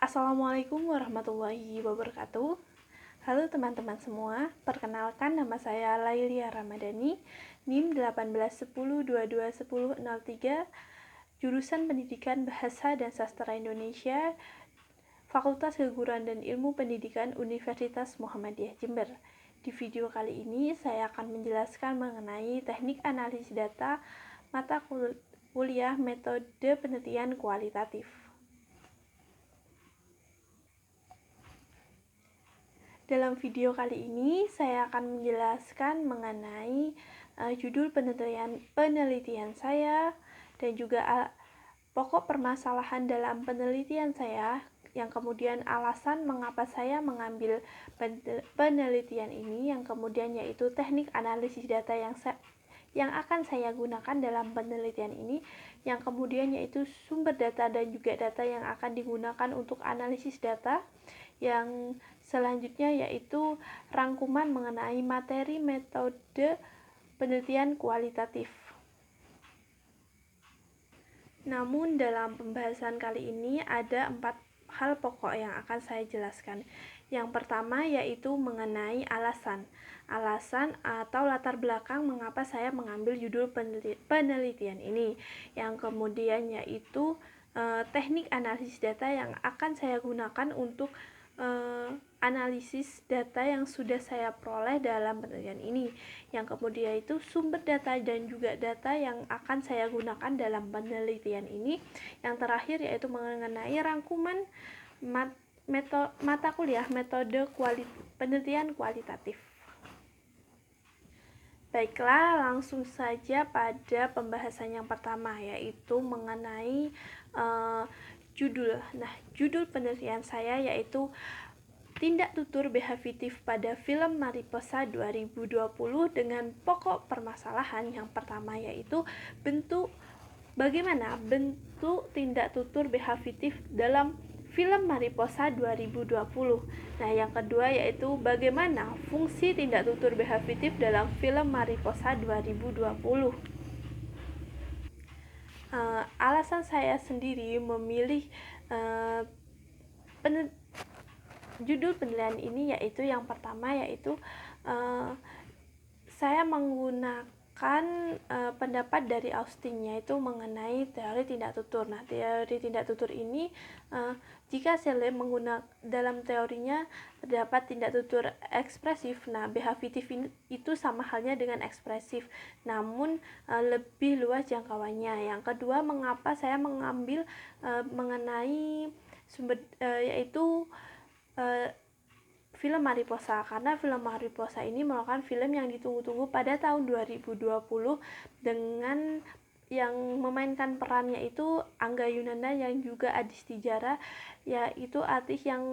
Assalamualaikum warahmatullahi wabarakatuh. Halo teman-teman semua, perkenalkan nama saya Lailia Ramadhani, NIM 1810221003, jurusan Pendidikan Bahasa dan Sastra Indonesia, Fakultas Keguruan dan Ilmu Pendidikan Universitas Muhammadiyah Jember. Di video kali ini saya akan menjelaskan mengenai teknik analisis data mata kuliah metode penelitian kualitatif. Dalam video kali ini, saya akan menjelaskan mengenai judul penelitian saya dan juga pokok permasalahan dalam penelitian saya, yang kemudian alasan mengapa saya mengambil penelitian ini, yang kemudian yaitu teknik analisis data yang akan saya gunakan dalam penelitian ini, yang kemudian yaitu sumber data dan juga data yang akan digunakan untuk analisis data, yang selanjutnya yaitu rangkuman mengenai materi metode penelitian kualitatif. Namun dalam pembahasan kali ini ada 4 hal pokok yang akan saya jelaskan. Yang pertama yaitu mengenai alasan atau latar belakang mengapa saya mengambil judul penelitian ini. Yang kemudian yaitu teknik analisis data yang akan saya gunakan untuk analisis data yang sudah saya peroleh dalam penelitian ini. Yang kemudian itu sumber data dan juga data yang akan saya gunakan dalam penelitian ini. Yang terakhir yaitu mengenai rangkuman mata kuliah metode penelitian kualitatif. Baiklah, langsung saja pada pembahasan yang pertama, yaitu mengenai judul. Nah, judul penelitian saya yaitu tindak tutur behavitif pada film Mariposa 2020 dengan pokok permasalahan yang pertama yaitu bagaimana bentuk tindak tutur behavitif dalam film Mariposa 2020. Nah, yang kedua yaitu bagaimana fungsi tindak tutur behavitif dalam film Mariposa 2020. Alasan saya sendiri memilih judul penelitian ini yaitu yang pertama yaitu saya menggunakan pendapat dari Austin, yaitu mengenai teori tindak tutur. Nah, teori tindak tutur ini jika saya menggunakan dalam teorinya terdapat tindak tutur ekspresif. Nah, behavitif itu sama halnya dengan ekspresif, namun lebih luas jangkauannya. Yang kedua, mengapa saya mengambil mengenai sumber yaitu film Mariposa, karena film Mariposa ini merupakan film yang ditunggu-tunggu pada tahun 2020 dengan yang memainkan perannya itu Angga Yunanda yang juga Adisti Jara, yaitu artis yang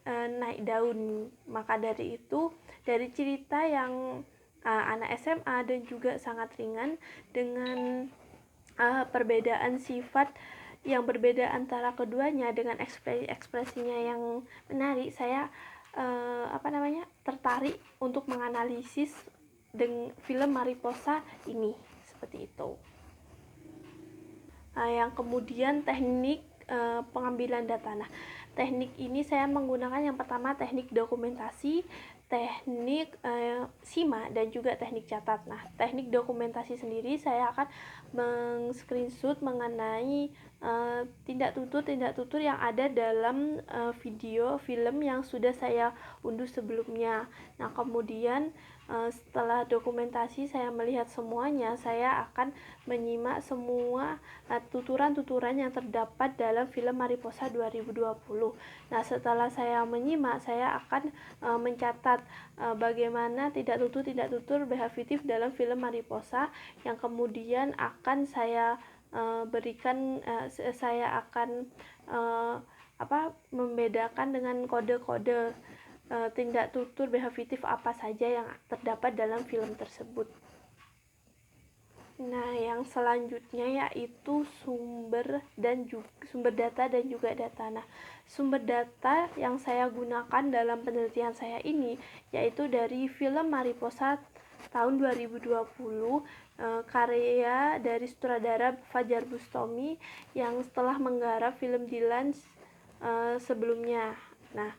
naik daun. Maka dari itu, dari cerita yang anak SMA dan juga sangat ringan dengan perbedaan sifat yang berbeda antara keduanya dengan ekspresinya yang menarik, saya tertarik untuk menganalisis dengan film Mariposa ini, seperti itu. Yang kemudian teknik pengambilan data. Nah, teknik ini saya menggunakan yang pertama teknik dokumentasi, teknik SIMA, dan juga teknik catat. Nah, teknik dokumentasi sendiri saya akan meng-screenshot mengenai tindak tutur yang ada dalam video film yang sudah saya unduh sebelumnya. Nah, kemudian setelah dokumentasi saya melihat semuanya, saya akan menyimak semua tuturan-tuturan yang terdapat dalam film Mariposa 2020. Nah, setelah saya menyimak, saya akan mencatat bagaimana tindak tutur behavitif dalam film Mariposa, yang kemudian akan saya berikan, saya akan membedakan dengan kode-kode tindak tutur behavitif apa saja yang terdapat dalam film tersebut. Nah, yang selanjutnya yaitu sumber data dan juga data. Nah, sumber data yang saya gunakan dalam penelitian saya ini yaitu dari film Mariposa tahun 2020, karya dari sutradara Fajar Bustami yang setelah menggarap film Dylan sebelumnya. Nah,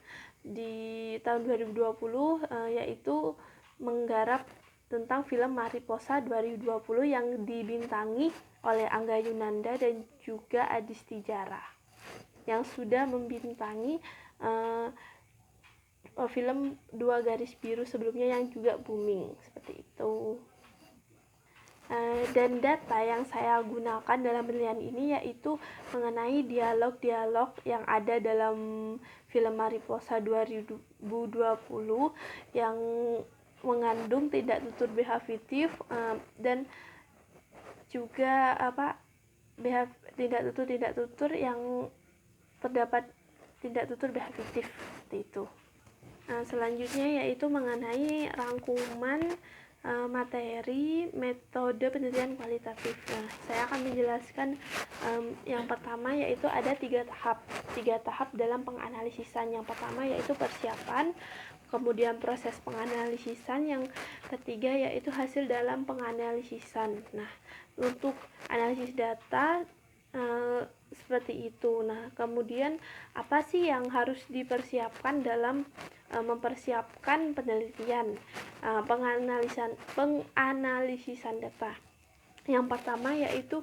di tahun 2020 yaitu menggarap tentang film Mariposa 2020 yang dibintangi oleh Angga Yunanda dan juga Adisti Jara, yang sudah membintangi film Dua Garis Biru sebelumnya yang juga booming seperti itu. Dan data yang saya gunakan dalam penelitian ini yaitu mengenai dialog-dialog yang ada dalam film Mariposa 2020 yang mengandung tidak tutur behavitif dan juga tidak tutur yang terdapat tidak tutur behavitif seperti itu. Selanjutnya yaitu mengenai rangkuman materi metode penelitian kualitatif. Nah, saya akan menjelaskan yang pertama yaitu ada tiga tahap dalam penganalisisan. Yang pertama yaitu persiapan, kemudian proses penganalisisan, yang ketiga yaitu hasil dalam penganalisisan. Nah, untuk analisis data seperti itu. Nah, kemudian apa sih yang harus dipersiapkan dalam mempersiapkan penelitian penganalisisan data? Yang pertama yaitu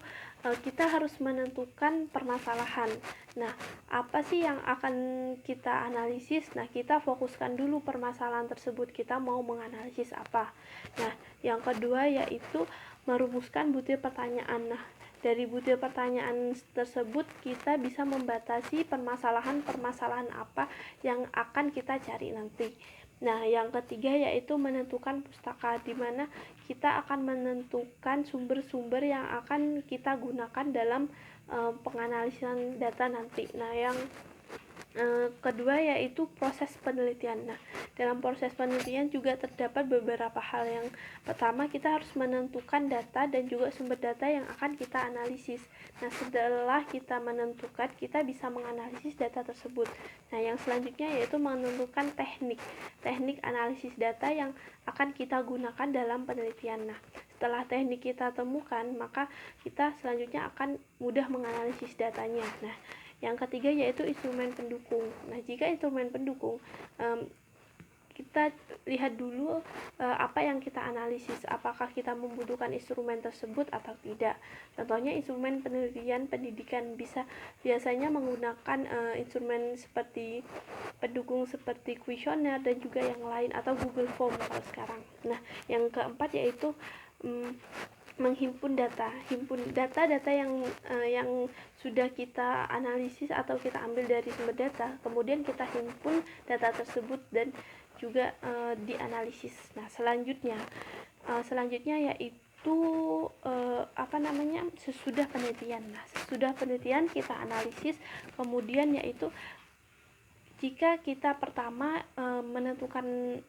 kita harus menentukan permasalahan. Nah, apa sih yang akan kita analisis? Nah, kita fokuskan dulu permasalahan tersebut, kita mau menganalisis apa. Nah, yang kedua yaitu merumuskan butir pertanyaan. Nah, dari butir pertanyaan tersebut kita bisa membatasi permasalahan apa yang akan kita cari nanti. Nah, yang ketiga yaitu menentukan pustaka, di mana kita akan menentukan sumber-sumber yang akan kita gunakan dalam penganalisan data nanti. Nah, yang kedua yaitu proses penelitian. Nah, dalam proses penelitian juga terdapat beberapa hal. Yang pertama, kita harus menentukan data dan juga sumber data yang akan kita analisis. Nah, setelah kita menentukan, kita bisa menganalisis data tersebut. Nah, yang selanjutnya yaitu menentukan teknik analisis data yang akan kita gunakan dalam penelitian. Nah, setelah teknik kita temukan, maka kita selanjutnya akan mudah menganalisis datanya. Nah, yang ketiga yaitu instrumen pendukung. Nah, jika instrumen pendukung, kita lihat dulu apa yang kita analisis, apakah kita membutuhkan instrumen tersebut atau tidak. Contohnya instrumen penelitian pendidikan biasanya menggunakan instrumen seperti pendukung seperti kuesioner dan juga yang lain, atau Google Form kalau sekarang. Nah, yang keempat yaitu menghimpun data yang sudah kita analisis atau kita ambil dari sumber data, kemudian kita himpun data tersebut dan juga dianalisis. Nah, selanjutnya yaitu sesudah penelitian. Nah, sesudah penelitian kita analisis, kemudian yaitu jika kita pertama menentukan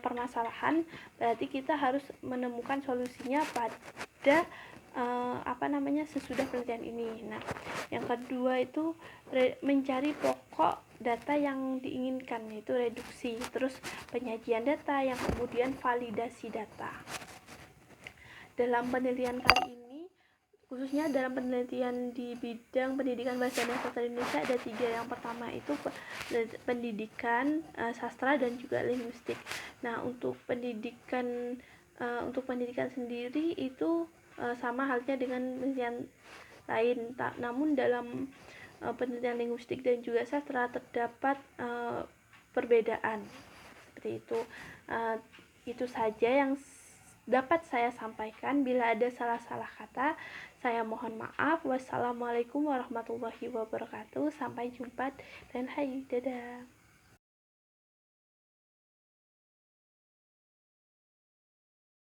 permasalahan, berarti kita harus menemukan solusinya pada sesudah penelitian ini. Nah, yang kedua itu mencari pokok data yang diinginkan, yaitu reduksi, terus penyajian data, yang kemudian validasi data. Dalam penelitian kali ini, khususnya dalam penelitian di bidang pendidikan bahasa dan sastra Indonesia, ada 3. Yang pertama itu pendidikan sastra dan juga linguistik. Nah, untuk pendidikan sendiri itu sama halnya dengan penelitian lain, namun dalam penelitian linguistik dan juga sastra terdapat perbedaan seperti itu. Itu saja yang dapat saya sampaikan. Bila ada salah-salah kata, saya mohon maaf. Wassalamualaikum warahmatullahi wabarakatuh. Sampai jumpa dan hai, dadah.